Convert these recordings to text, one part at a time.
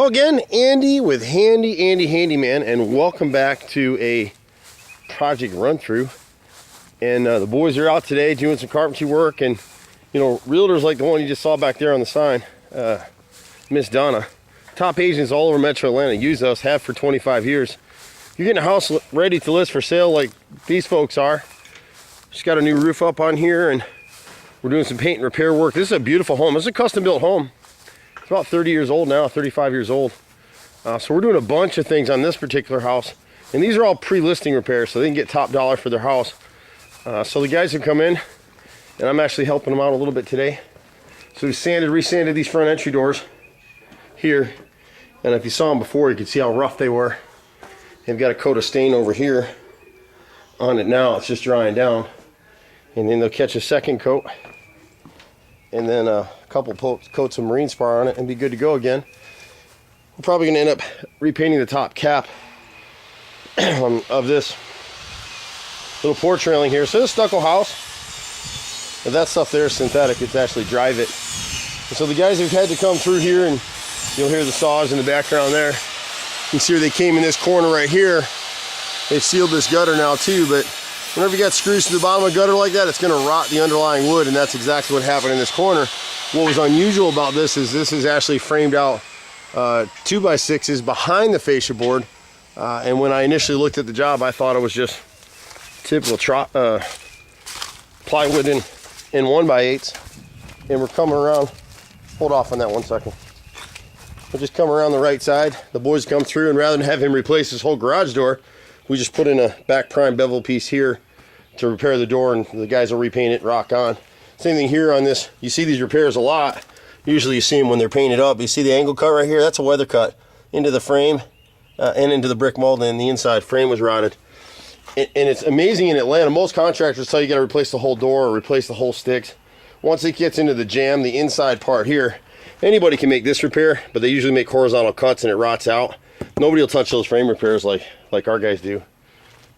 Hello again, Andy with Handy Andy Handyman, and welcome back to a project run through. And the boys are out today doing some carpentry work, and you know, realtors like the one you just saw back there on the sign, Miss Donna. Top agents all over Metro Atlanta use us, have for 25 years. You're getting a house ready to list for sale like these folks are. Just got a new roof up on here, and we're doing some paint and repair work. This is a beautiful home. This is a custom built home. It's about 30 years old now, 35 years old. So we're doing a bunch of things on this particular house. And these are all pre-listing repairs, so they can get top dollar for their house. So the guys have come in, and I'm actually helping them out a little bit today. So we resanded these front entry doors here. And if you saw them before, you could see how rough they were. They've got a coat of stain over here on it now. It's just drying down. And then they'll catch a second coat. And then a couple coats of marine spar on it and be good to go again. We're probably going to end up repainting the top cap of this little porch railing here. So this stucco house, if that stuff there is synthetic, it's actually drive it. And so the guys have had to come through here, and you'll hear the saws in the background there. You can see where they came in this corner right here. They've sealed this gutter now too, but whenever you got screws to the bottom of a gutter like that, it's going to rot the underlying wood, and that's exactly what happened in this corner. What was unusual about this is actually framed out 2x6s behind the fascia board, and when I initially looked at the job, I thought it was just typical plywood in 1x8s, and we're coming around. Hold off on that 1 second. We'll just come around the right side. The boys come through, and rather than have him replace his whole garage door, we just put in a back prime bevel piece here to repair the door, and the guys will repaint it, rock on. Same thing here on this. You see these repairs a lot. Usually you see them when they're painted up. You see the angle cut right here? That's a weather cut into the frame and into the brick mold, and the inside frame was rotted. And it's amazing in Atlanta. Most contractors tell you got to replace the whole door or replace the whole sticks. Once it gets into the jamb, the inside part here, anybody can make this repair, but they usually make horizontal cuts and it rots out. Nobody will touch those frame repairs like our guys do.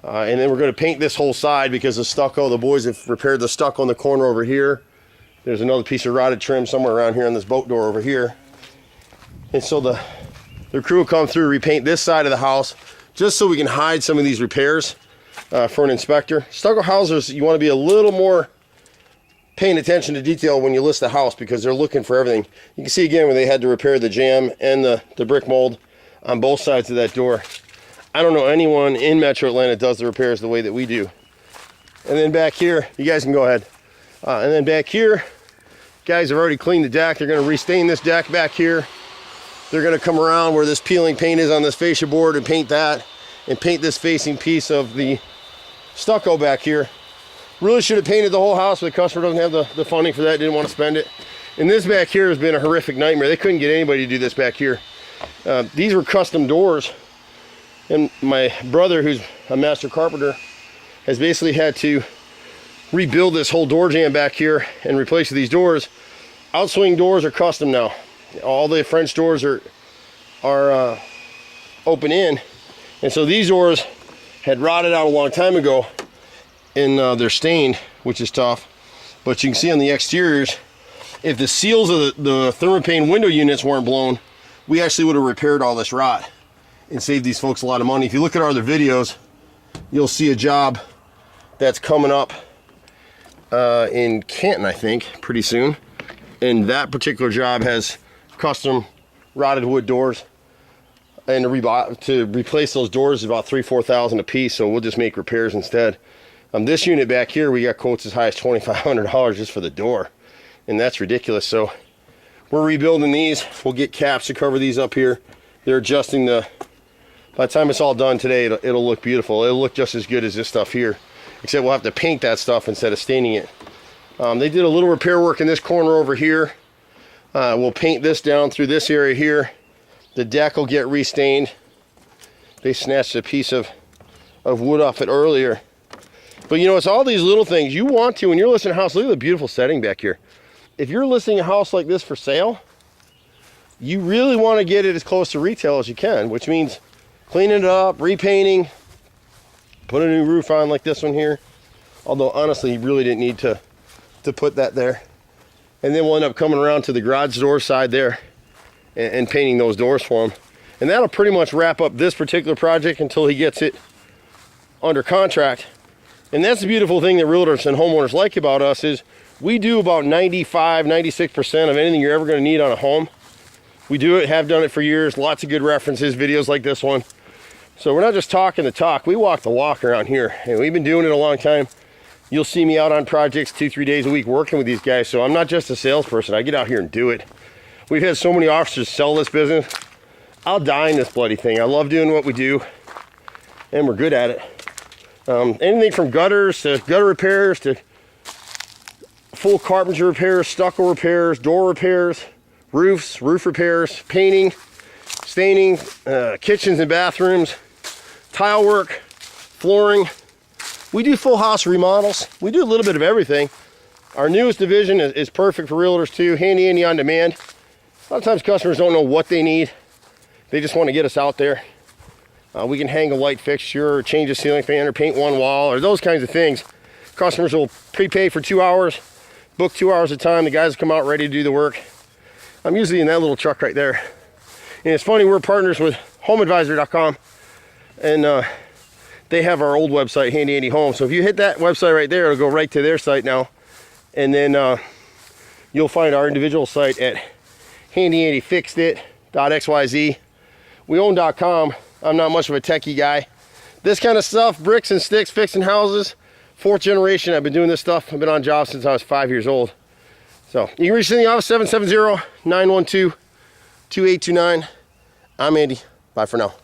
And then we're going to paint this whole side because the stucco, the boys have repaired the stucco in the corner over here. There's another piece of rotted trim somewhere around here on this boat door over here. And so the crew will come through, repaint this side of the house just so we can hide some of these repairs for an inspector. Stucco housers, you want to be a little more paying attention to detail when you list the house because they're looking for everything. You can see again where they had to repair the jamb and the brick mold on both sides of that door. I don't know anyone in Metro Atlanta does the repairs the way that we do. And then back here, you guys can go ahead. And then back here, guys have already cleaned the deck. They're going to restain this deck back here. They're going to come around where this peeling paint is on this fascia board and paint that, and paint this facing piece of the stucco back here. Really should have painted the whole house, but the customer doesn't have the funding for that, didn't want to spend it. And this back here has been a horrific nightmare. They couldn't get anybody to do this back here. These were custom doors. And my brother, who's a master carpenter, has basically had to rebuild this whole door jamb back here and replace these doors. Outswing doors are custom now. All the French doors are open in. And so these doors had rotted out a long time ago, and they're stained, which is tough. But you can see on the exteriors, if the seals of the thermopane window units weren't blown, we actually would have repaired all this rot and save these folks a lot of money. If you look at our other videos, you'll see a job that's coming up in Canton, I think, pretty soon. And that particular job has custom rotted wood doors. And to replace those doors is about $3,000-$4,000 a piece, so we'll just make repairs instead. This unit back here, we got quotes as high as $2,500 just for the door. And that's ridiculous. So we're rebuilding these. We'll get caps to cover these up here. They're adjusting by the time it's all done today, it'll look beautiful. It'll look just as good as this stuff here, except we'll have to paint that stuff instead of staining it. They did a little repair work in this corner over here. We'll paint this down through this area here. The deck will get restained. They snatched a piece of wood off it earlier. But you know, it's all these little things you want to, when you're listing a house. Look at the beautiful setting back here. If you're listing a house like this for sale, you really want to get it as close to retail as you can, which means cleaning it up, repainting, put a new roof on like this one here. Although honestly, you really didn't need to put that there. And then we'll end up coming around to the garage door side there and painting those doors for him. And that'll pretty much wrap up this particular project until he gets it under contract. And that's the beautiful thing that realtors and homeowners like about us is we do about 95, 96% of anything you're ever going to need on a home. We do it, have done it for years, lots of good references, videos like this one. So we're not just talking the talk, we walk the walk around here. And we've been doing it a long time. You'll see me out on projects 2-3 days a week working with these guys. So I'm not just a salesperson, I get out here and do it. We've had so many officers sell this business. I'll die in this bloody thing. I love doing what we do, and we're good at it. Anything from gutters to gutter repairs to full carpentry repairs, stucco repairs, door repairs, roofs, roof repairs, painting, staining, kitchens and bathrooms, tile work, flooring. We do full house remodels. We do a little bit of everything. Our newest division is perfect for realtors too, Handy Andy on demand. A lot of times customers don't know what they need. They just want to get us out there. We can hang a light fixture, or change a ceiling fan, or paint one wall, or those kinds of things. Customers will prepay for 2 hours, book 2 hours at a time. The guys come out ready to do the work. I'm usually in that little truck right there. And it's funny, we're partners with HomeAdvisor.com, and they have our old website, Handy Andy Home. So if you hit that website right there, it'll go right to their site now. And then you'll find our individual site at handyandyfixedit.xyz. We own .com. I'm not much of a techie guy. This kind of stuff, bricks and sticks, fixing houses, 4th generation. I've been doing this stuff. I've been on jobs since I was 5 years old. So you can reach me in the office, 770-912-2829. I'm Andy. Bye for now.